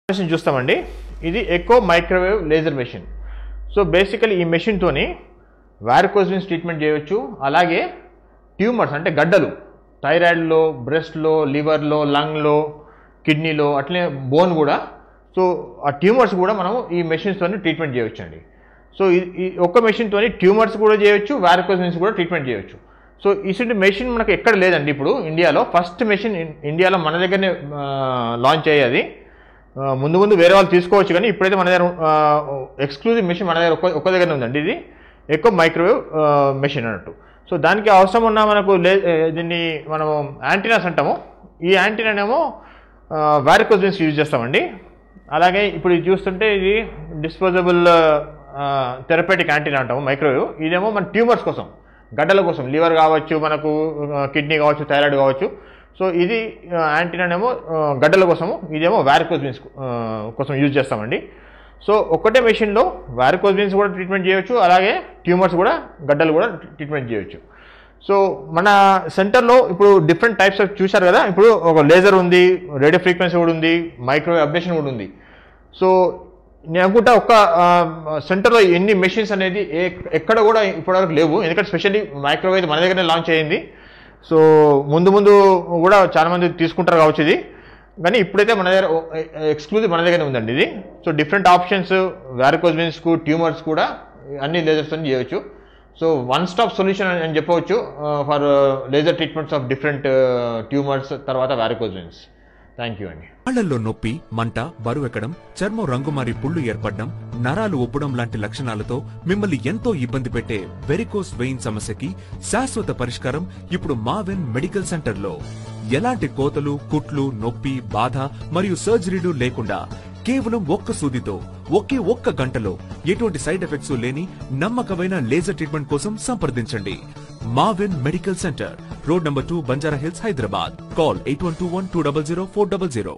Machine చూస్తామండి. ఇది echo microwave laser machine. So basically ఈ మెషిన్ తోని వారికోజ్ వెయిన్స్ ట్రీట్మెంట్ చేయవచ్చు. అలాగే ట్యూమర్స్ అంటే గడ్డలు థైరాయిడ్లో, బ్రెస్ట్లో, లివర్లో, లంగ్లో, కిడ్నీలో, అట్లనే బోన్ కూడా. సో ఆ ట్యూమర్స్ కూడా మనం ఈ మెషిన్స్ తోని ట్రీట్మెంట్ చేయవచ్చు అండి. సో ఈ ఒక్క మెషిన్ తోని ట్యూమర్స్ కూడా చేయవచ్చు, వారికోజ్ వెయిన్స్ కూడా ట్రీట్మెంట్ చేయవచ్చు. సో ఇటువంటి మెషిన్ మనకు ఎక్కడ లేదండి. ఇప్పుడు ఇండియాలో ఫస్ట్ మెషిన్ ఇండియాలో మన దగ్గరనే లాంచ్ అయ్యేది. ముందు ముందు వేరే వాళ్ళు తీసుకోవచ్చు, కానీ ఇప్పుడైతే మన దగ్గర ఎక్స్క్లూజివ్ మెషిన్ మన దగ్గర ఒక్క దగ్గరనే ఉందండి. ఇది ఎక్కువ మైక్రోవేవ్ మెషిన్ అన్నట్టు. సో దానికి అవసరం ఉన్న మనకు దీన్ని మనం యాంటీనాస్ అంటాము. ఈ యాంటీనానేమో వారికోజ్ వెయిన్స్ యూజ్ చేస్తామండి. అలాగే ఇప్పుడు ఇది చూస్తుంటే ఇది డిస్పోజబుల్ థెరపేటిక్ యాంటీనా అంటాము మైక్రోవేవ్. ఇదేమో మన ట్యూమర్స్ కోసం, గడ్డల కోసం, లివర్ కావచ్చు, మనకు కిడ్నీ కావచ్చు, థైరాయిడ్ కావచ్చు. సో ఇది యాంటీనానేమో గడ్డల కోసము, ఇదేమో వారికోజ్ వెయిన్స్ కోసం యూజ్ చేస్తామండి. సో ఒక్కటే మెషిన్లో వారికోజ్ వెయిన్స్ కూడా ట్రీట్మెంట్ చేయవచ్చు, అలాగే ట్యూమర్స్ కూడా, గడ్డలు కూడా ట్రీట్మెంట్ చేయవచ్చు. సో మన సెంటర్లో ఇప్పుడు డిఫరెంట్ టైప్స్ ఆఫ్ చూశారు కదా. ఇప్పుడు ఒక లేజర్ ఉంది, రేడియో ఫ్రీక్వెన్సీ కూడా ఉంది, మైక్రోవేవ్ అబ్లేషన్ కూడా ఉంది. సో నేను అనుకుంటా ఒక్క సెంటర్లో ఎన్ని మెషిన్స్ అనేది ఎక్కడ కూడా ఇప్పటివరకు లేవు. ఎందుకంటే స్పెషల్లీ మైక్రోవేవ్ మన దగ్గరనే లాంచ్ అయ్యింది. సో ముందు ముందు కూడా చాలామంది తీసుకుంటారు కావచ్చు ఇది, కానీ ఇప్పుడైతే మన దగ్గర ఎక్స్క్లూజివ్ మన దగ్గరనే ఉందండి ఇది. సో డిఫరెంట్ ఆప్షన్స్ వారికోజ్ వెయిన్స్కు, ట్యూమర్స్ కూడా అన్ని లేజర్స్తో చేయవచ్చు. సో వన్ స్టాప్ సొల్యూషన్ అని చెప్పవచ్చు for laser treatments of different tumours, తర్వాత వారికోజ్ వెయిన్స్. థ్యాంక్ యూ అండి. కాళ్లలో నొప్పి, మంట, బరువెక్కడం, చర్మం రంగుమారి పుళ్లు ఏర్పడడం, నరాలు ఉబ్బడం లాంటి లక్షణాలతో మిమ్మల్ని ఎంతో ఇబ్బంది పెట్టే వెరికోస్ వెయిన్ సమస్యకి శాశ్వత పరిష్కారం ఇప్పుడు మావెన్ మెడికల్ సెంటర్లో. ఎలాంటి కోతలు, కుట్లు, నొప్పి, బాధ మరియు సర్జరీలు లేకుండా కేవలం ఒక్క సూదితో ఒక్క గంటలో ఎటువంటి సైడ్ ఎఫెక్ట్స్ లేని నమ్మకమైన లేజర్ ట్రీట్మెంట్ కోసం సంప్రదించండి. Maven medical centre, road number 2, Banjara hills, Hyderabad. Call 8121 200 400.